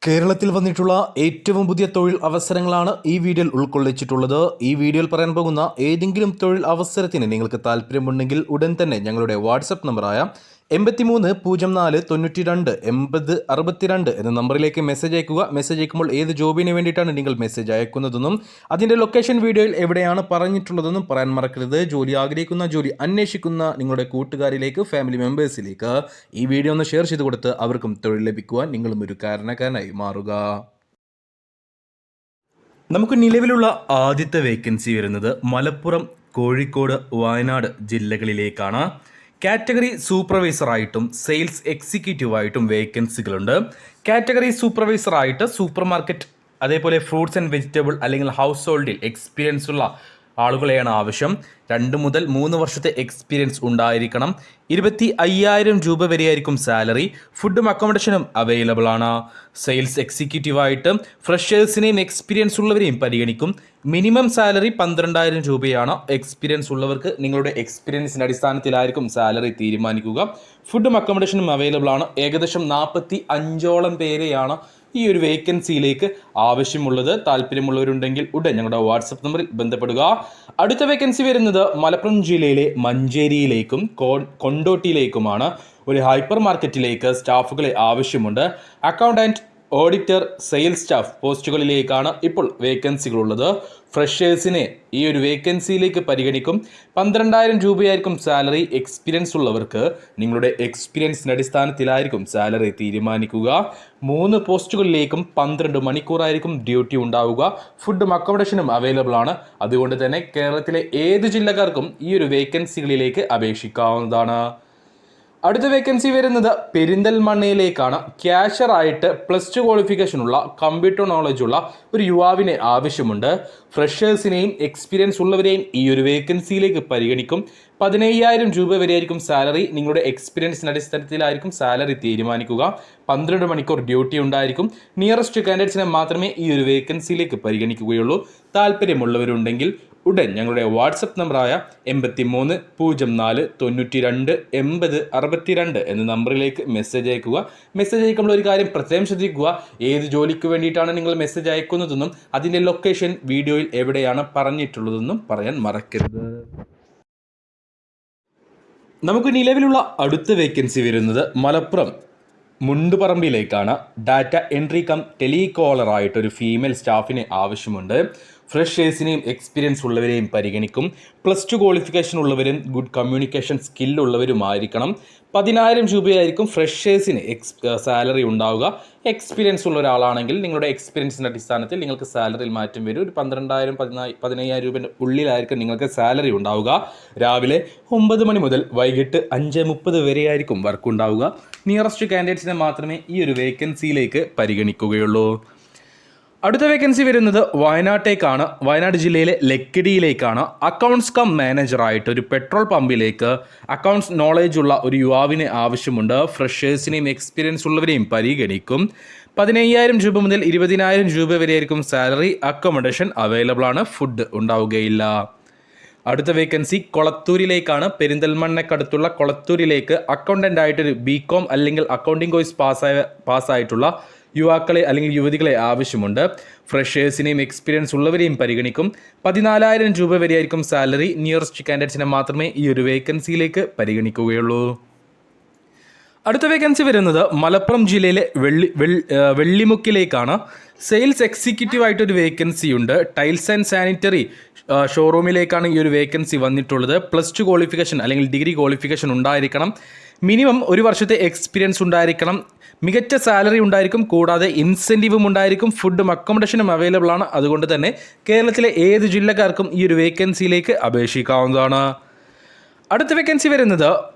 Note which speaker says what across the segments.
Speaker 1: കേരളത്തിൽ വന്നിട്ടുള്ള ഏറ്റവും പുതിയ തൊഴിൽ അവസരങ്ങളാണ് ഈ വീഡിയോയിൽ ഉൾക്കൊള്ളിച്ചിട്ടുള്ളത്. ഈ വീഡിയോയിൽ പറയാൻ പോകുന്ന ഏതെങ്കിലും തൊഴിൽ അവസരത്തിന് നിങ്ങൾക്ക് താല്പര്യമുണ്ടെങ്കിൽ ഉടൻ തന്നെ ഞങ്ങളുടെ വാട്സപ്പ് നമ്പറായ 83-04-92-80-62 എന്ന നമ്പറിലേക്ക് മെസ്സേജ് അയക്കുക. മെസ്സേജ് അയക്കുമ്പോൾ ഏത് ജോബിന് വേണ്ടിയിട്ടാണ് നിങ്ങൾ മെസ്സേജ് അയക്കുന്നതെന്നും അതിൻ്റെ ലൊക്കേഷൻ വീഡിയോയിൽ എവിടെയാണ് പറഞ്ഞിട്ടുള്ളതെന്നും പറയാൻ മറക്കരുത്. ജോലി ആഗ്രഹിക്കുന്ന, ജോലി അന്വേഷിക്കുന്ന നിങ്ങളുടെ കൂട്ടുകാരിലേക്ക്, ഫാമിലി മെമ്പേഴ്സിലേക്ക് ഈ വീഡിയോ ഒന്ന് ഷെയർ ചെയ്ത് കൊടുത്ത് അവർക്കും തൊഴിൽ ലഭിക്കുവാൻ നിങ്ങളും ഒരു കാരണക്കാരനായി മാറുക. നമുക്ക് നിലവിലുള്ള ആദ്യത്തെ വേക്കൻസി വരുന്നത് മലപ്പുറം, കോഴിക്കോട്, വയനാട് ജില്ലകളിലേക്കാണ്. കാറ്റഗറി സൂപ്പർവൈസറായിട്ടും സെയിൽസ് എക്സിക്യൂട്ടീവായിട്ടും വേക്കൻസികളുണ്ട്. കാറ്റഗറി സൂപ്പർവൈസറായിട്ട് സൂപ്പർ മാർക്കറ്റ്, അതേപോലെ ഫ്രൂട്ട്സ് ആൻഡ് വെജിറ്റബിൾ അല്ലെങ്കിൽ ഹൗസ് ഹോൾഡിൽ എക്സ്പീരിയൻസ് ഉള്ള ആളുകളെയാണ് ആവശ്യം. 2 മുതൽ 3 വർഷത്തെ എക്സ്പീരിയൻസ് ഉണ്ടായിരിക്കണം. 25,000 രൂപ വരെയായിരിക്കും സാലറി. ഫുഡും അക്കോമഡേഷനും അവൈലബിൾ ആണ്. സെയിൽസ് എക്സിക്യൂട്ടീവായിട്ട് ഫ്രഷേഴ്സിനെയും എക്സ്പീരിയൻസ് ഉള്ളവരെയും പരിഗണിക്കും. മിനിമം സാലറി 12,000 രൂപയാണ്. എക്സ്പീരിയൻസ് ഉള്ളവർക്ക് നിങ്ങളുടെ എക്സ്പീരിയൻസിൻ്റെ അടിസ്ഥാനത്തിലായിരിക്കും സാലറി തീരുമാനിക്കുക. ഫുഡും അക്കോമഡേഷനും അവൈലബിൾ ആണ്. ഏകദേശം 45ഓളം പേരെയാണ് ഈ ഒരു വേക്കൻസിയിലേക്ക് ആവശ്യമുള്ളത്. താല്പര്യമുള്ളവരുണ്ടെങ്കിൽ ഉടൻ ഞങ്ങളുടെ വാട്സപ്പ് നമ്പറിൽ ബന്ധപ്പെടുക. അടുത്ത വേക്കൻസി വരുന്നത് മലപ്പുറം ജില്ലയിലെ മഞ്ചേരിയിലേക്കും കൊണ്ടോട്ടിയിലേക്കുമാണ്. ഒരു ഹൈപ്പർ മാർക്കറ്റിലേക്ക് സ്റ്റാഫുകളെ ആവശ്യമുണ്ട്. അക്കൗണ്ടന്റ്, ഓഡിറ്റർ, സെയിൽസ് സ്റ്റാഫ് പോസ്റ്റുകളിലേക്കാണ് ഇപ്പോൾ വേക്കൻസികളുള്ളത്. ഫ്രഷേഴ്സിനെ ഈ ഒരു വേക്കൻസിയിലേക്ക് പരിഗണിക്കും. 12,000 രൂപയായിരിക്കും സാലറി. എക്സ്പീരിയൻസ് ഉള്ളവർക്ക് നിങ്ങളുടെ എക്സ്പീരിയൻസിൻ്റെ അടിസ്ഥാനത്തിലായിരിക്കും സാലറി തീരുമാനിക്കുക. 3 പോസ്റ്റുകളിലേക്കും 12 മണിക്കൂറായിരിക്കും ഡ്യൂട്ടി ഉണ്ടാവുക. ഫുഡും അക്കോമഡേഷനും അവൈലബിൾ ആണ്. അതുകൊണ്ട് തന്നെ കേരളത്തിലെ ഏത് ജില്ലക്കാർക്കും ഈ ഒരു വേക്കൻസികളിലേക്ക് അപേക്ഷിക്കാവുന്നതാണ്. അടുത്ത വേക്കൻസി വരുന്നത് പെരിന്തൽമണ്ണയിലേക്കാണ്. ക്യാഷറായിട്ട് +2 ക്വാളിഫിക്കേഷനുള്ള കമ്പ്യൂട്ടർ നോളജുള്ള ഒരു യുവാവിനെ ആവശ്യമുണ്ട്. ഫ്രഷേഴ്സിനെയും എക്സ്പീരിയൻസ് ഉള്ളവരെയും ഈ ഒരു വേക്കൻസിയിലേക്ക് പരിഗണിക്കും. 15,000 രൂപ വരെയായിരിക്കും സാലറി. നിങ്ങളുടെ എക്സ്പീരിയൻസിൻ്റെ അടിസ്ഥാനത്തിലായിരിക്കും സാലറി തീരുമാനിക്കുക. 12 മണിക്കൂർ ഡ്യൂട്ടി ഉണ്ടായിരിക്കും. നിയറസ്റ്റ് കാൻഡിഡേറ്റ്സിനെ മാത്രമേ ഈ ഒരു വേക്കൻസിയിലേക്ക് പരിഗണിക്കുകയുള്ളൂ. താല്പര്യമുള്ളവരുണ്ടെങ്കിൽ ഉടൻ ഞങ്ങളുടെ വാട്സപ്പ് നമ്പറായ 83-04-92-80-62 എന്ന നമ്പറിലേക്ക് മെസ്സേജ് അയക്കുക. മെസ്സേജ് അയക്കുമ്പോൾ ഒരു കാര്യം പ്രത്യേകം ശ്രദ്ധിക്കുക. ഏത് ജോലിക്ക് വേണ്ടിയിട്ടാണ് നിങ്ങൾ മെസ്സേജ് അയക്കുന്നതെന്നും അതിൻ്റെ ലൊക്കേഷൻ വീഡിയോയിൽ എവിടെയാണ് പറഞ്ഞിട്ടുള്ളതെന്നും പറയാൻ മറക്കരുത്. നമുക്ക് നിലവിലുള്ള അടുത്ത വേക്കൻസി വരുന്നത് മലപ്പുറം മുണ്ടുപറമ്പിലേക്കാണ്. ഡാറ്റ എൻട്രി കം ടെലികോളറായിട്ടൊരു ഫീമെയിൽ സ്റ്റാഫിനെ ആവശ്യമുണ്ട്. ഫ്രഷേഴ്സിനെയും എക്സ്പീരിയൻസ് ഉള്ളവരെയും പരിഗണിക്കും. +2 ക്വാളിഫിക്കേഷൻ ഉള്ളവരും ഗുഡ് കമ്മ്യൂണിക്കേഷൻ സ്കില്ലുള്ളവരുമായിരിക്കണം. 10,000 രൂപയായിരിക്കും ഫ്രഷേഴ്സിന് സാലറി ഉണ്ടാവുക. എക്സ്പീരിയൻസ് ഉള്ള ഒരാളാണെങ്കിൽ നിങ്ങളുടെ എക്സ്പീരിയൻസിൻ്റെ അടിസ്ഥാനത്തിൽ നിങ്ങൾക്ക് സാലറിയിൽ മാറ്റം വരും. ഒരു 12,000-15,000 രൂപയുടെ ഉള്ളിലായിരിക്കും നിങ്ങൾക്ക് സാലറി ഉണ്ടാവുക. രാവിലെ 9 മണി മുതൽ വൈകിട്ട് 5:30 വരെയായിരിക്കും വർക്ക് ഉണ്ടാവുക. നിയറസ്റ്റ് കാൻഡിഡേറ്റ്സിനെ മാത്രമേ ഈ ഒരു വേക്കൻസിയിലേക്ക് പരിഗണിക്കുകയുള്ളൂ. അടുത്ത വേക്കൻസി വരുന്നത് വയനാട്ടേക്കാണ്. വയനാട് ജില്ലയിലെ ലക്കിടിയിലേക്കാണ്. അക്കൗണ്ട്സ് കം മാനേജറായിട്ട് ഒരു പെട്രോൾ പമ്പിലേക്ക് അക്കൗണ്ട്സ് നോളേജ് ഉള്ള ഒരു യുവാവിനെ ആവശ്യമുണ്ട്. ഫ്രഷേഴ്സിനെയും എക്സ്പീരിയൻസ് ഉള്ളവരെയും പരിഗണിക്കും. 15,000 രൂപ മുതൽ 20,000 രൂപ വരെയായിരിക്കും സാലറി. അക്കോമഡേഷൻ അവൈലബിൾ ആണ്. ഫുഡ് ഉണ്ടാവുകയില്ല. അടുത്ത വേക്കൻസി കൊളത്തൂരിലേക്കാണ്. പെരിന്തൽമണ്ണക്കടുത്തുള്ള കൊളത്തൂരിലേക്ക് അക്കൗണ്ടൻ്റ് ആയിട്ടൊരു BCom അല്ലെങ്കിൽ അക്കൗണ്ടിംഗ് കോഴ്സ് പാസ്സായിട്ടുള്ള യുവാക്കളെ അല്ലെങ്കിൽ യുവതികളെ ആവശ്യമുണ്ട്. ഫ്രഷേഴ്സിനെയും എക്സ്പീരിയൻസ് ഉള്ളവരെയും പരിഗണിക്കും. 14,000 രൂപ വരെയായിരിക്കും സാലറി. നിയറസ്റ്റ് കാൻഡിഡേറ്റ്സിനെ മാത്രമേ ഈ ഒരു വേക്കൻസിയിലേക്ക് പരിഗണിക്കുകയുള്ളൂ. അടുത്ത വേക്കൻസി വരുന്നത് മലപ്പുറം ജില്ലയിലെ വെള്ളിമുക്കിലേക്കാണ്. സെയിൽസ് എക്സിക്യൂട്ടീവ് ആയിട്ടൊരു വേക്കൻസി ഉണ്ട്. ടൈൽസ് ആൻഡ് സാനിറ്ററി ഷോറൂമിലേക്കാണ് ഈ ഒരു വേക്കൻസി വന്നിട്ടുള്ളത്. +2 ക്വാളിഫിക്കേഷൻ അല്ലെങ്കിൽ ഡിഗ്രി ക്വാളിഫിക്കേഷൻ ഉണ്ടായിരിക്കണം. മിനിമം 1 വർഷത്തെ എക്സ്പീരിയൻസ് ഉണ്ടായിരിക്കണം. മികച്ച സാലറി ഉണ്ടായിരിക്കും. കൂടാതെ ഇൻസെൻറ്റീവും ഉണ്ടായിരിക്കും. ഫുഡും അക്കോമഡേഷനും അവൈലബിൾ ആണ്. അതുകൊണ്ട് തന്നെ കേരളത്തിലെ ഏത് ജില്ലക്കാർക്കും ഈ ഒരു വേക്കൻസിയിലേക്ക് അപേക്ഷിക്കാവുന്നതാണ്. അടുത്ത വേക്കൻസി വരുന്നത്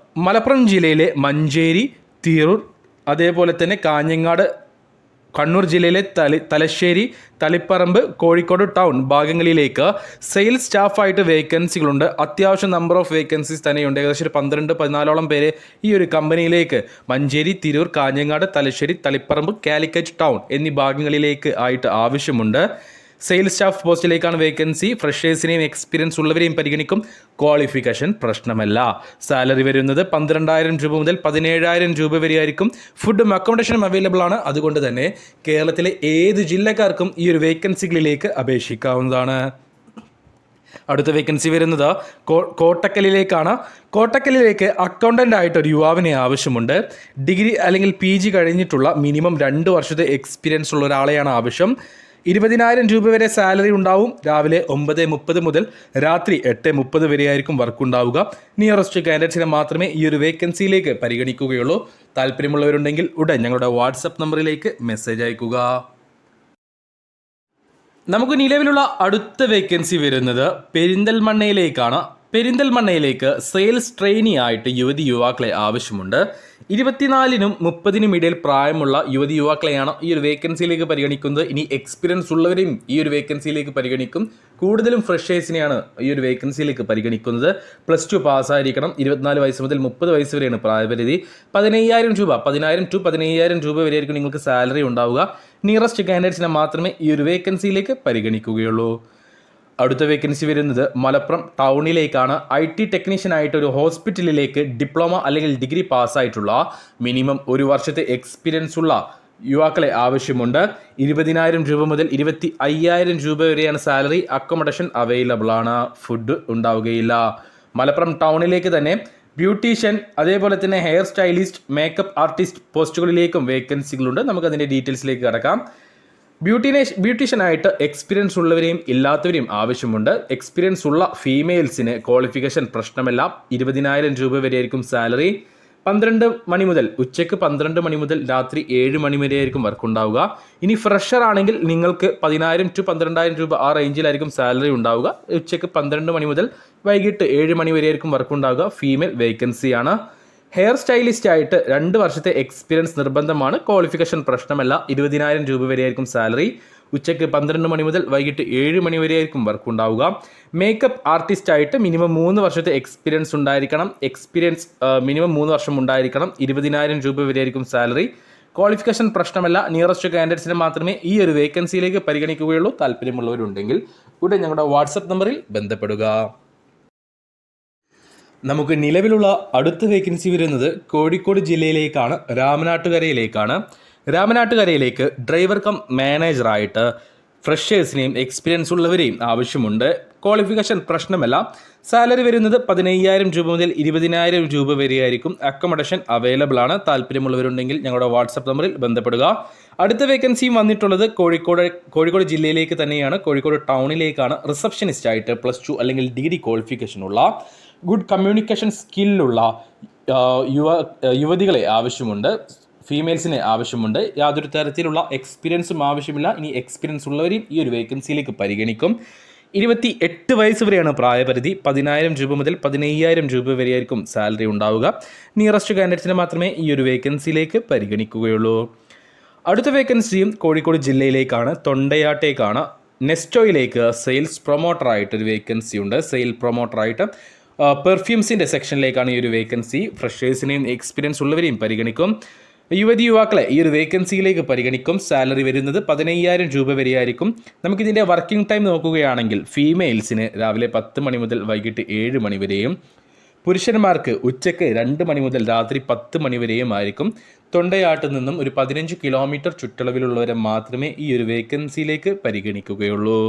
Speaker 1: മലപ്പുറം ജില്ലയിലെ മഞ്ചേരി, തിരൂർ, അതേപോലെ തന്നെ കാഞ്ഞങ്ങാട്, കണ്ണൂർ ജില്ലയിലെ തലശ്ശേരി, തളിപ്പറമ്പ്, കോഴിക്കോട് ടൗൺ ഭാഗങ്ങളിലേക്ക് സെയിൽസ് സ്റ്റാഫായിട്ട് വേക്കൻസികളുണ്ട്. അത്യാവശ്യം നമ്പർ ഓഫ് വേക്കൻസീസ് തന്നെയുണ്ട്. ഏകദേശം ഒരു 12-14ഓളം പേര് ഈ ഒരു കമ്പനിയിലേക്ക് മഞ്ചേരി, തിരൂർ, കാഞ്ഞങ്ങാട്, തലശ്ശേരി, തളിപ്പറമ്പ്, കാലിക്കറ്റ് ടൗൺ എന്നീ ഭാഗങ്ങളിലേക്ക് ആയിട്ട് ആവശ്യമുണ്ട്. സെയിൽസ് സ്റ്റാഫ് പോസ്റ്റിലേക്കാണ് വേക്കൻസി. ഫ്രഷേഴ്സിനെയും എക്സ്പീരിയൻസ് ഉള്ളവരെയും പരിഗണിക്കും. ക്വാളിഫിക്കേഷൻ പ്രശ്നമല്ല. സാലറി വരുന്നത് 12,000 രൂപ മുതൽ 17,000 രൂപ വരെയായിരിക്കും. ഫുഡും അക്കോമഡേഷനും അവൈലബിൾ ആണ്. അതുകൊണ്ട് തന്നെ കേരളത്തിലെ ഏത് ജില്ലക്കാർക്കും ഈ ഒരു വേക്കൻസികളിലേക്ക് അപേക്ഷിക്കാവുന്നതാണ്. അടുത്ത വേക്കൻസി വരുന്നത് കോട്ടക്കലിലേക്കാണ്. കോട്ടക്കലിലേക്ക് അക്കൗണ്ടൻ്റ് ആയിട്ട് ഒരു യുവാവിനെ ആവശ്യമുണ്ട്. ഡിഗ്രി അല്ലെങ്കിൽ PG കഴിഞ്ഞിട്ടുള്ള മിനിമം 2 വർഷത്തെ എക്സ്പീരിയൻസ് ഉള്ള ഒരാളെയാണ് ആവശ്യം. 20,000 രൂപ വരെ സാലറി ഉണ്ടാവും. രാവിലെ 9:30 മുതൽ രാത്രി 8:30 വരെയായിരിക്കും വർക്ക് ഉണ്ടാവുക. നിയറസ്റ്റ് കാൻഡിഡേറ്റ്സിനെ മാത്രമേ ഈ ഒരു വേക്കൻസിയിലേക്ക് പരിഗണിക്കുകയുള്ളൂ. താല്പര്യമുള്ളവരുണ്ടെങ്കിൽ ഉടൻ ഞങ്ങളുടെ വാട്സപ്പ് നമ്പറിലേക്ക് മെസ്സേജ് അയക്കുക. നമുക്ക് നിലവിലുള്ള അടുത്ത വേക്കൻസി വരുന്നത് പെരിന്തൽമണ്ണയിലേക്കാണ്. പെരിന്തൽമണ്ണയിലേക്ക് സെയിൽസ് ട്രെയിനി ആയിട്ട് യുവാക്കളെ ആവശ്യമുണ്ട്. 24-നും 30-നും ഇടയിൽ പ്രായമുള്ള യുവാക്കളെയാണ് ഈ ഒരു വേക്കൻസിയിലേക്ക് പരിഗണിക്കുന്നത്. ഇനി എക്സ്പീരിയൻസ് ഉള്ളവരെയും ഈ ഒരു വേക്കൻസിയിലേക്ക് പരിഗണിക്കും. കൂടുതലും ഫ്രഷേഴ്സിനെയാണ് ഈ ഒരു വേക്കൻസിയിലേക്ക് പരിഗണിക്കുന്നത്. +2 പാസ്സായിരിക്കണം. 24 വയസ്സ് മുതൽ 30 വയസ്സ് വരെയാണ് പ്രായപരിധി. 10,000 രൂപ 10,000 to 15,000 രൂപ വരെയായിരിക്കും നിങ്ങൾക്ക് സാലറി ഉണ്ടാവുക. നിയറസ്റ്റ് കാൻഡിഡേറ്റ്സിനെ മാത്രമേ ഈ ഒരു വേക്കൻസിയിലേക്ക് പരിഗണിക്കുകയുള്ളൂ. അടുത്ത വേക്കൻസി വരുന്നത് മലപ്പുറം ടൗണിലേക്കാണ്. IT ടെക്നീഷ്യനായിട്ട് ഒരു ഹോസ്പിറ്റലിലേക്ക് ഡിപ്ലോമ അല്ലെങ്കിൽ ഡിഗ്രി പാസ്സായിട്ടുള്ള മിനിമം 1 വർഷത്തെ എക്സ്പീരിയൻസ് ഉള്ള യുവാക്കളെ ആവശ്യമുണ്ട്. 20,000 രൂപ മുതൽ 25,000 രൂപ വരെയാണ് സാലറി. അക്കോമഡേഷൻ അവൈലബിൾ ആണ്. ഫുഡ് ഉണ്ടാവുകയില്ല. മലപ്പുറം ടൗണിലേക്ക് തന്നെ ബ്യൂട്ടീഷ്യൻ, അതേപോലെ തന്നെ ഹെയർ സ്റ്റൈലിസ്റ്റ്, മേക്കപ്പ് ആർട്ടിസ്റ്റ് പോസ്റ്റുകളിലേക്കും വേക്കൻസികളുണ്ട്. നമുക്കതിൻ്റെ ഡീറ്റെയിൽസിലേക്ക് കടക്കാം. ബ്യൂട്ടീഷ്യനായിട്ട് എക്സ്പീരിയൻസ് ഉള്ളവരെയും ഇല്ലാത്തവരെയും ആവശ്യമുണ്ട്. എക്സ്പീരിയൻസ് ഉള്ള ഫീമെയിൽസിന് ക്വാളിഫിക്കേഷൻ പ്രശ്നമല്ല. 20,000 രൂപ വരെയായിരിക്കും സാലറി. 12 മണി മുതൽ ഉച്ചയ്ക്ക് 12 മണി മുതൽ രാത്രി 7 മണി വരെയായിരിക്കും വർക്ക് ഉണ്ടാവുക. ഇനി ഫ്രഷർ ആണെങ്കിൽ നിങ്ങൾക്ക് 10,000 to 12,000 രൂപ ആ റേഞ്ചിലായിരിക്കും സാലറി ഉണ്ടാവുക. ഉച്ചയ്ക്ക് 12 മണി മുതൽ വൈകിട്ട് 7 മണി വരെയായിരിക്കും വർക്ക് ഉണ്ടാവുക. ഫീമെയിൽ വേക്കൻസിയാണ്. ഹെയർ സ്റ്റൈലിസ്റ്റ് ആയിട്ട് 2 വർഷത്തെ എക്സ്പീരിയൻസ് നിർബന്ധമാണ്. ക്വാളിഫിക്കേഷൻ പ്രശ്നമല്ല. 20,000 രൂപ വരെയായിരിക്കും സാലറി. ഉച്ചയ്ക്ക് 12 മണി മുതൽ വൈകിട്ട് 7 മണി വരെയായിരിക്കും വർക്ക് ഉണ്ടാവുക. മേക്കപ്പ് ആർട്ടിസ്റ്റ് ആയിട്ട് മിനിമം 3 വർഷത്തെ എക്സ്പീരിയൻസ് ഉണ്ടായിരിക്കണം. മിനിമം 3 വർഷം ഉണ്ടായിരിക്കണം. 20,000 രൂപ വരെയായിരിക്കും സാലറി. ക്വാളിഫിക്കേഷൻ പ്രശ്നമല്ല. നിയറസ്റ്റ് കാൻഡിഡേറ്റ്സിനെ മാത്രമേ ഈ ഒരു വേക്കൻസിയിലേക്ക് പരിഗണിക്കുകയുള്ളൂ. താല്പര്യമുള്ളവരുണ്ടെങ്കിൽ ഉടൻ ഞങ്ങളുടെ വാട്സപ്പ് നമ്പറിൽ ബന്ധപ്പെടുക. നമുക്ക് നിലവിലുള്ള അടുത്ത വേക്കൻസി വരുന്നത് കോഴിക്കോട് ജില്ലയിലേക്കാണ്. രാമനാട്ടുകരയിലേക്ക് ഡ്രൈവർ കം മാനേജറായിട്ട് ഫ്രഷേഴ്സിനെയും എക്സ്പീരിയൻസ് ഉള്ളവരെയും ആവശ്യമുണ്ട്. ക്വാളിഫിക്കേഷൻ പ്രശ്നമല്ല. സാലറി വരുന്നത് 15,000 രൂപ മുതൽ 20,000 രൂപ വരെയായിരിക്കും. അക്കോമഡേഷൻ അവൈലബിൾ ആണ്. താല്പര്യമുള്ളവരുണ്ടെങ്കിൽ ഞങ്ങളുടെ വാട്സപ്പ് നമ്പറിൽ ബന്ധപ്പെടുക. അടുത്ത വേക്കൻസിയും വന്നിട്ടുള്ളത് കോഴിക്കോട് ജില്ലയിലേക്ക് തന്നെയാണ്. കോഴിക്കോട് ടൗണിലേക്കാണ്. റിസപ്ഷനിസ്റ്റ് ആയിട്ട് +2 അല്ലെങ്കിൽ ഡിഗ്രി ക്വാളിഫിക്കേഷനുള്ള ഗുഡ് കമ്മ്യൂണിക്കേഷൻ സ്കില്ലുള്ള യുവതികളെ ആവശ്യമുണ്ട്. ഫീമെയിൽസിനെ ആവശ്യമുണ്ട്. യാതൊരു തരത്തിലുള്ള എക്സ്പീരിയൻസും ആവശ്യമില്ല. ഇനി എക്സ്പീരിയൻസ് ഉള്ളവരെയും ഈ ഒരു വേക്കൻസിയിലേക്ക് പരിഗണിക്കും. 28 വയസ്സ് വരെയാണ് പ്രായപരിധി. 10,000 രൂപ മുതൽ 15,000 രൂപ വരെയായിരിക്കും സാലറി ഉണ്ടാവുക. നിയറസ്റ്റ് കാൻഡിഡേറ്റ്സിനെ മാത്രമേ ഈ ഒരു വേക്കൻസിയിലേക്ക് പരിഗണിക്കുകയുള്ളൂ. അടുത്ത വേക്കൻസിയും കോഴിക്കോട് ജില്ലയിലേക്കാണ്. തൊണ്ടയാട്ടേക്കാണ്. നെസ്റ്റോയിലേക്ക് സെയിൽസ് പ്രൊമോട്ടറായിട്ടൊരു വേക്കൻസി ഉണ്ട്. സെയിൽ പ്രൊമോട്ടറായിട്ട് പെർഫ്യൂംസിൻ്റെ സെക്ഷനിലേക്കാണ് ഈ ഒരു വേക്കൻസി. ഫ്രഷേഴ്സിനെയും എക്സ്പീരിയൻസ് ഉള്ളവരെയും പരിഗണിക്കും. യുവാക്കളെ ഈ ഒരു വേക്കൻസിയിലേക്ക് പരിഗണിക്കും. സാലറി വരുന്നത് 15,000 രൂപ വരെയായിരിക്കും. നമുക്കിതിൻ്റെ വർക്കിംഗ് ടൈം നോക്കുകയാണെങ്കിൽ ഫീമെയിൽസിന് രാവിലെ 10 മണി മുതൽ വൈകിട്ട് 7 മണി വരെയും, പുരുഷന്മാർക്ക് ഉച്ചയ്ക്ക് 2 മണി മുതൽ രാത്രി 10 മണി വരെയും ആയിരിക്കും. തൊണ്ടയാട്ടിൽ നിന്നും ഒരു 15 കിലോമീറ്റർ ചുറ്റളവിലുള്ളവരെ മാത്രമേ ഈ ഒരു വേക്കൻസിയിലേക്ക് പരിഗണിക്കുകയുള്ളൂ.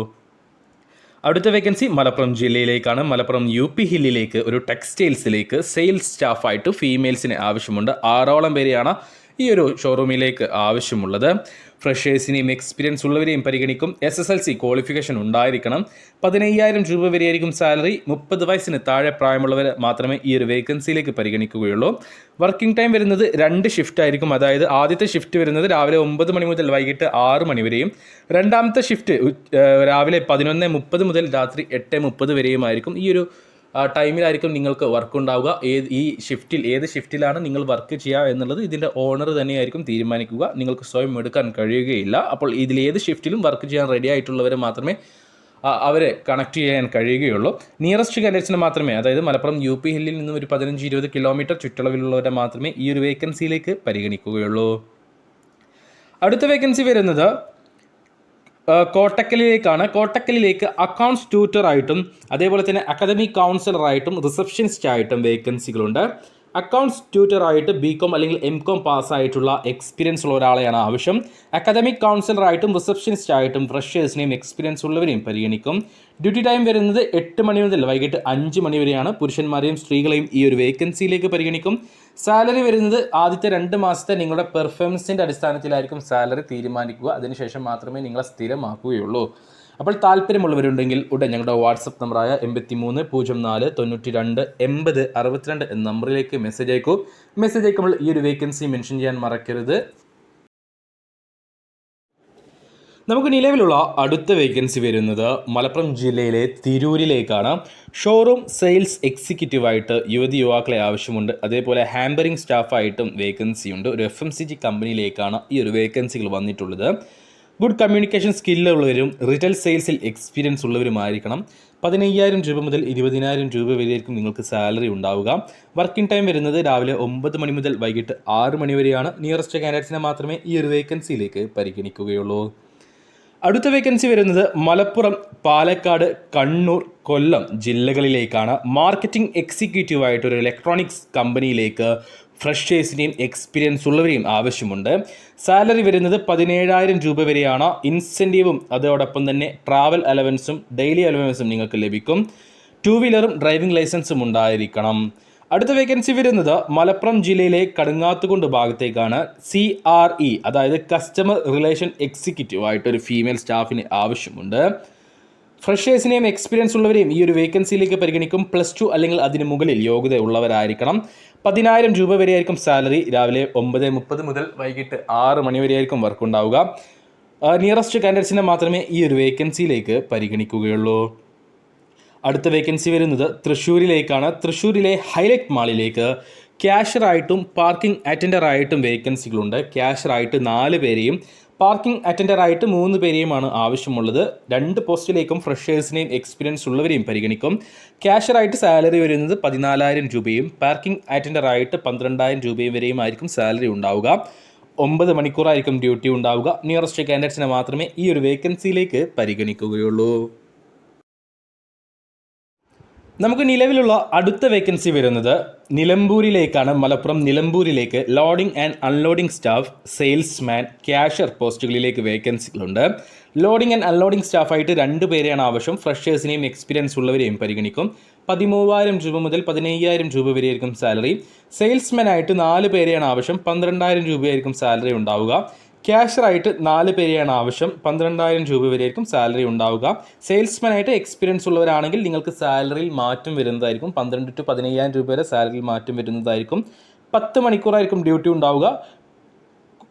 Speaker 1: അടുത്ത വേക്കൻസി മലപ്പുറം ജില്ലയിലേക്കാണ്. മലപ്പുറം UP ഹില്ലിലേക്ക് ഒരു ടെക്സ്റ്റൈൽസിലേക്ക് സെയിൽസ് സ്റ്റാഫായിട്ട് ഫീമെയിൽസിന് ആവശ്യമുണ്ട്. 6ഓളം പേരെയാണ് ഈ ഒരു ഷോറൂമിലേക്ക് ആവശ്യമുള്ളത്. ഫ്രഷേഴ്സിനെയും എക്സ്പീരിയൻസ് ഉള്ളവരെയും പരിഗണിക്കും. SSLC ക്വാളിഫിക്കേഷൻ ഉണ്ടായിരിക്കണം. 15,000 രൂപ വരെയായിരിക്കും സാലറി. 30 വയസ്സിന് താഴെ പ്രായമുള്ളവർ മാത്രമേ ഈ ഒരു വേക്കൻസിയിലേക്ക് പരിഗണിക്കുകയുള്ളൂ. വർക്കിംഗ് ടൈം വരുന്നത് 2 ഷിഫ്റ്റ് ആയിരിക്കും. അതായത് ആദ്യത്തെ ഷിഫ്റ്റ് വരുന്നത് രാവിലെ 9 മണി മുതൽ വൈകിട്ട് 6 മണി വരെയും, രണ്ടാമത്തെ ഷിഫ്റ്റ് രാവിലെ 11:30 മുതൽ രാത്രി 8:30 വരെയുമായിരിക്കും. ഈ ഒരു ടൈമിലായിരിക്കും നിങ്ങൾക്ക് വർക്ക് ഉണ്ടാവുക. ഏത് ഷിഫ്റ്റിലാണ് നിങ്ങൾ വർക്ക് ചെയ്യുക എന്നുള്ളത് ഇതിൻ്റെ ഓണർ തന്നെയായിരിക്കും തീരുമാനിക്കുക. നിങ്ങൾക്ക് സ്വയം എടുക്കാൻ കഴിയുകയില്ല. അപ്പോൾ ഏത് ഷിഫ്റ്റിലും വർക്ക് ചെയ്യാൻ റെഡി ആയിട്ടുള്ളവരെ മാത്രമേ അവരെ കണക്ട് ചെയ്യാൻ കഴിയുകയുള്ളൂ. നിയറസ്റ്റ് കാൻഡിഡേറ്റ്സിന് മാത്രമേ, അതായത് മലപ്പുറം UP ഹില്ലിൽ നിന്നും ഒരു 15-20 കിലോമീറ്റർ ചുറ്റളവിലുള്ളവരെ മാത്രമേ ഈ ഒരു വേക്കൻസിയിലേക്ക് പരിഗണിക്കുകയുള്ളൂ. അടുത്ത വേക്കൻസി വരുന്നത് കോട്ടക്കലിലേക്കാണ്. കോട്ടക്കലിലേക്ക് അക്കൗണ്ട്സ് ട്യൂട്ടറായിട്ടും അതേപോലെ തന്നെ അക്കാദമിക് കൗൺസിലറായിട്ടും റിസപ്ഷനിസ്റ്റ് ആയിട്ടും വേക്കൻസികളുണ്ട്. അക്കൗണ്ട്സ് ട്യൂട്ടറായിട്ട് ബികോം അല്ലെങ്കിൽ എംകോം പാസ്സായിട്ടുള്ള എക്സ്പീരിയൻസ് ഉള്ള ഒരാളെയാണ് ആവശ്യം. അക്കാദമിക് കൗൺസിലറായിട്ടും റിസപ്ഷനിസ്റ്റ് ആയിട്ടും ഫ്രഷേഴ്സിനെയും എക്സ്പീരിയൻസ് ഉള്ളവരെയും പരിഗണിക്കും. ഡ്യൂട്ടി ടൈം വരുന്നത് 8 മണി മുതൽ വൈകിട്ട് 5 മണി വരെയാണ്. പുരുഷന്മാരെയും സ്ത്രീകളെയും ഈ ഒരു വേക്കൻസിയിലേക്ക് പരിഗണിക്കും. സാലറി വരുന്നത് ആദ്യത്തെ 2 മാസത്തെ നിങ്ങളുടെ പെർഫോമൻസിൻ്റെ അടിസ്ഥാനത്തിലായിരിക്കും സാലറി തീരുമാനിക്കുക. അതിനുശേഷം മാത്രമേ നിങ്ങളെ സ്ഥിരമാക്കുകയുള്ളൂ. അപ്പോൾ താല്പര്യമുള്ളവരുണ്ടെങ്കിൽ ഉടൻ ഞങ്ങളുടെ വാട്സപ്പ് നമ്പറായ 83 04 92 80 62 എന്ന നമ്പറിലേക്ക് മെസ്സേജ് അയക്കൂ. മെസ്സേജ് അയക്കുമ്പോൾ ഈ ഒരു വേക്കൻസി മെൻഷൻ ചെയ്യാൻ മറക്കരുത്. നമുക്ക് നിലവിലുള്ള അടുത്ത വേക്കൻസി വരുന്നത് മലപ്പുറം ജില്ലയിലെ തിരൂരിലേക്കാണ്. ഷോറൂം സെയിൽസ് എക്സിക്യൂട്ടീവായിട്ട് യുവാക്കളെ ആവശ്യമുണ്ട്. അതേപോലെ ഹാമ്പറിംഗ് സ്റ്റാഫായിട്ടും വേക്കൻസിയുണ്ട്. ഒരു FMCG കമ്പനിയിലേക്കാണ് ഈ ഒരു വേക്കൻസികൾ വന്നിട്ടുള്ളത്. ഗുഡ് കമ്മ്യൂണിക്കേഷൻ സ്കില്ലുള്ളവരും റിറ്റെയിൽ സെയിൽസിൽ എക്സ്പീരിയൻസ് ഉള്ളവരുമായിരിക്കണം. 15,000 രൂപ മുതൽ 20,000 രൂപ വരെയായിരിക്കും നിങ്ങൾക്ക് സാലറി ഉണ്ടാവുക. വർക്കിംഗ് ടൈം വരുന്നത് രാവിലെ 9 മണി മുതൽ വൈകിട്ട് 6 മണി വരെയാണ്. നിയറസ്റ്റ് കാൻഡിഡേറ്റ്സിനെ മാത്രമേ ഈ ഒരു വേക്കൻസിയിലേക്ക് പരിഗണിക്കുകയുള്ളൂ. അടുത്ത വേക്കൻസി വരുന്നത് മലപ്പുറം, പാലക്കാട്, കണ്ണൂർ, കൊല്ലം ജില്ലകളിലേക്കാണ്. മാർക്കറ്റിംഗ് എക്സിക്യൂട്ടീവായിട്ട് ഒരു ഇലക്ട്രോണിക്സ് കമ്പനിയിലേക്ക് ഫ്രഷേഴ്സിനെയും എക്സ്പീരിയൻസ് ഉള്ളവരെയും ആവശ്യമുണ്ട്. സാലറി വരുന്നത് 17,000 രൂപ വരെയാണ്. ഇൻസെൻറ്റീവും അതോടൊപ്പം തന്നെ ട്രാവൽ അലവൻസും ഡെയിലി അലവൻസും നിങ്ങൾക്ക് ലഭിക്കും. 2 വീലറും ഡ്രൈവിംഗ് ലൈസൻസും ഉണ്ടായിരിക്കണം. അടുത്ത വേക്കൻസി വരുന്നത് മലപ്പുറം ജില്ലയിലെ കടുങ്ങാത്തുകുണ്ട് ഭാഗത്തേക്കാണ്. CRE അതായത് കസ്റ്റമർ റിലേഷൻ എക്സിക്യൂട്ടീവ് ആയിട്ട് ഒരു ഫീമെയിൽ സ്റ്റാഫിന് ആവശ്യമുണ്ട്. ഫ്രഷേഴ്സിനെയും എക്സ്പീരിയൻസ് ഉള്ളവരെയും ഈ ഒരു വേക്കൻസിയിലേക്ക് പരിഗണിക്കും. +2 അല്ലെങ്കിൽ അതിന് മുകളിൽ യോഗ്യത ഉള്ളവരായിരിക്കണം. 10,000 രൂപ വരെയായിരിക്കും സാലറി. രാവിലെ 9:30 മുതൽ വൈകിട്ട് 6 മണി വരെയായിരിക്കും വർക്ക് ഉണ്ടാവുക. നിയറസ്റ്റ് കാൻഡിഡേറ്റ്സിനെ മാത്രമേ ഈ ഒരു വേക്കൻസിയിലേക്ക് പരിഗണിക്കുകയുള്ളൂ. അടുത്ത വേക്കൻസി വരുന്നത് തൃശ്ശൂരിലേക്കാണ്. തൃശ്ശൂരിലെ ഹൈലൈറ്റ് മാളിലേക്ക് ക്യാഷറായിട്ടും പാർക്കിംഗ് അറ്റൻഡറായിട്ടും വേക്കൻസികളുണ്ട്. ക്യാഷറായിട്ട് 4 പേരെയും പാർക്കിംഗ് അറ്റൻഡറായിട്ട് 3 പേരെയുമാണ് ആവശ്യമുള്ളത്. 2 പോസ്റ്റിലേക്കും ഫ്രഷേഴ്സിനെയും എക്സ്പീരിയൻസ് ഉള്ളവരെയും പരിഗണിക്കും. ക്യാഷറായിട്ട് സാലറി വരുന്നത് 14,000 രൂപയും പാർക്കിംഗ് അറ്റൻഡറായിട്ട് 12,000 രൂപയും വരെയും ആയിരിക്കും സാലറി ഉണ്ടാവുക. 9 മണിക്കൂറായിരിക്കും ഡ്യൂട്ടി ഉണ്ടാവുക. നിയറസ്റ്റ് കാൻഡിഡേറ്റ്സിനെ മാത്രമേ ഈ ഒരു വേക്കൻസിയിലേക്ക് പരിഗണിക്കുകയുള്ളൂ. നമുക്ക് നിലവിലുള്ള അടുത്ത വേക്കൻസി വരുന്നത് നിലമ്പൂരിലേക്കാണ്. മലപ്പുറം നിലമ്പൂരിലേക്ക് loading and unloading staff, salesman, cashier പോസ്റ്റുകളിലേക്ക് വേക്കൻസികളുണ്ട്. ലോഡിംഗ് ആൻഡ് അൺലോഡിംഗ് സ്റ്റാഫായിട്ട് 2 പേരെയാണ് ആവശ്യം. ഫ്രഷേഴ്സിനെയും എക്സ്പീരിയൻസ് ഉള്ളവരെയും പരിഗണിക്കും. 13,000 രൂപ മുതൽ 15,000 രൂപ വരെയായിരിക്കും സാലറി. സെയിൽസ്മാനായിട്ട് 4 പേരെയാണ് ആവശ്യം. 12,000 രൂപയായിരിക്കും സാലറി ഉണ്ടാവുക. ക്യാഷറായിട്ട് 4 പേരെയാണ് ആവശ്യം. 12,000 രൂപ വരെയായിരിക്കും സാലറി ഉണ്ടാവുക. സെയിൽസ്മാനായിട്ട് എക്സ്പീരിയൻസ് ഉള്ളവരാണെങ്കിൽ നിങ്ങൾക്ക് സാലറിയിൽ മാറ്റം വരുന്നതായിരിക്കും. 12,000 to 15,000 രൂപ വരെ സാലറിയിൽ മാറ്റം വരുന്നതായിരിക്കും. 10 മണിക്കൂറായിരിക്കും ഡ്യൂട്ടി ഉണ്ടാവുക.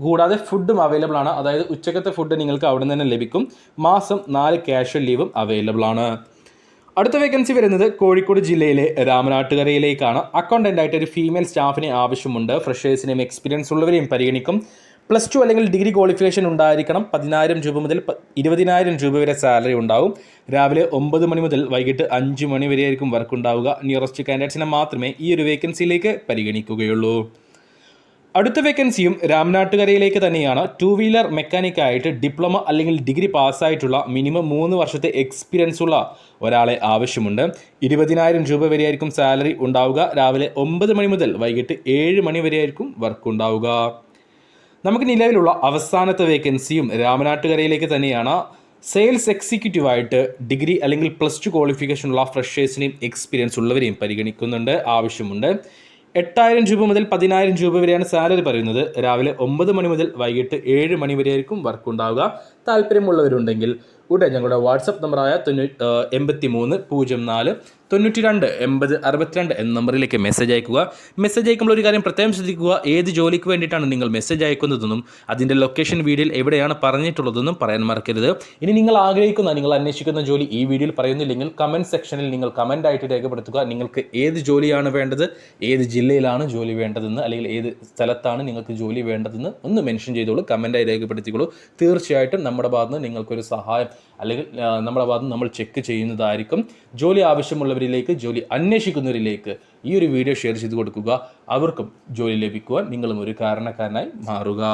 Speaker 1: കൂടാതെ ഫുഡും അവൈലബിൾ ആണ്. അതായത് ഉച്ചക്കത്തെ ഫുഡ് നിങ്ങൾക്ക് അവിടെ നിന്ന് തന്നെ ലഭിക്കും. മാസം 4 ക്യാഷ്വൽ ലീവും അവൈലബിൾ ആണ്. അടുത്ത വേക്കൻസി വരുന്നത് കോഴിക്കോട് ജില്ലയിലെ രാമനാട്ടുകരയിലേക്കാണ്. അക്കൗണ്ടൻ്റായിട്ട് ഒരു ഫീമെയിൽ സ്റ്റാഫിനെ ആവശ്യമുണ്ട്. ഫ്രഷേഴ്സിനെയും എക്സ്പീരിയൻസ് ഉള്ളവരെയും പരിഗണിക്കും. +2 അല്ലെങ്കിൽ ഡിഗ്രി ക്വാളിഫിക്കേഷൻ ഉണ്ടായിരിക്കണം. 10,000 രൂപ മുതൽ 20,000 രൂപ വരെ സാലറി ഉണ്ടാവും. രാവിലെ 9 മണി മുതൽ വൈകിട്ട് 5 മണി വരെയായിരിക്കും വർക്ക് ഉണ്ടാവുക. നിയറസ്റ്റ് കാൻഡിഡേറ്റ്സിനെ മാത്രമേ ഈ ഒരു വേക്കൻസിയിലേക്ക് പരിഗണിക്കുകയുള്ളൂ. അടുത്ത വേക്കൻസിയും രാമനാട്ടുകരയിലേക്ക് തന്നെയാണ്. 2 വീലർ മെക്കാനിക്കായിട്ട് ഡിപ്ലോമ അല്ലെങ്കിൽ ഡിഗ്രി പാസ്സായിട്ടുള്ള മിനിമം 3 വർഷത്തെ എക്സ്പീരിയൻസ് ഉള്ള ഒരാളെ ആവശ്യമുണ്ട്. 20,000 രൂപ വരെയായിരിക്കും സാലറി ഉണ്ടാവുക. രാവിലെ 9 മണി മുതൽ വൈകിട്ട് 7 മണി വരെയായിരിക്കും വർക്ക് ഉണ്ടാവുക. നമുക്ക് നിലവിലുള്ള അവസാനത്തെ വേക്കൻസിയും രാമനാട്ടുകരയിലേക്ക് തന്നെയാണ്. സെയിൽസ് എക്സിക്യൂട്ടീവായിട്ട് ഡിഗ്രി അല്ലെങ്കിൽ +2 ക്വാളിഫിക്കേഷനുള്ള ഫ്രഷേഴ്സിനെയും എക്സ്പീരിയൻസ് ഉള്ളവരെയും പരിഗണിക്കുന്നുണ്ട്. ആവശ്യമുണ്ട്. 8,000 രൂപ മുതൽ 10,000 രൂപ വരെയാണ് സാലറി പറയുന്നത്. രാവിലെ 9 മണി മുതൽ വൈകിട്ട് 7 മണി വരെയായിരിക്കും വർക്ക് ഉണ്ടാവുക. താല്പര്യമുള്ളവരുണ്ടെങ്കിൽ ഉടൻ ഞങ്ങളുടെ വാട്സപ്പ് നമ്പറായ 83 04 92 80 62 എന്ന നമ്പറിലേക്ക് മെസ്സേജ് അയക്കുക. മെസ്സേജ് അയക്കുമ്പോൾ ഒരു കാര്യം പ്രത്യേകം ശ്രദ്ധിക്കുക. ഏത് ജോലിക്ക് വേണ്ടിയിട്ടാണ് നിങ്ങൾ മെസ്സേജ് അയക്കുന്നതെന്നും അതിൻ്റെ ലൊക്കേഷൻ വീഡിയോയിൽ എവിടെയാണ് പറഞ്ഞിട്ടുള്ളതെന്നും പറയാൻ മറക്കരുത്. ഇനി നിങ്ങൾ അന്വേഷിക്കുന്ന ജോലി ഈ വീഡിയോയിൽ പറയുന്നില്ലെങ്കിൽ കമൻറ്റ് സെക്ഷനിൽ നിങ്ങൾ കമൻ്റായിട്ട് രേഖപ്പെടുത്തുക. നിങ്ങൾക്ക് ഏത് ജോലിയാണ് വേണ്ടത്, ഏത് ജില്ലയിലാണ് ജോലി വേണ്ടതെന്ന്, അല്ലെങ്കിൽ ഏത് സ്ഥലത്താണ് നിങ്ങൾക്ക് ജോലി വേണ്ടതെന്ന് ഒന്ന് മെൻഷൻ ചെയ്തോളൂ, കമൻ്റായി രേഖപ്പെടുത്തിക്കോളൂ. തീർച്ചയായിട്ടും നമ്മുടെ ഭാഗത്ത് നിന്ന് നിങ്ങൾക്കൊരു സഹായം അല്ലെങ്കിൽ നമ്മുടെ ഭാഗത്ത് നമ്മൾ ചെക്ക് ചെയ്യുന്നതായിരിക്കും. ജോലി ആവശ്യമുള്ളവരിലേക്ക്, ജോലി അന്വേഷിക്കുന്നവരിലേക്ക് ഈ ഒരു വീഡിയോ ഷെയർ ചെയ്ത് കൊടുക്കുക. അവർക്കും ജോലി ലഭിക്കുവാൻ നിങ്ങളും ഒരു കാരണക്കാരനായി മാറുക.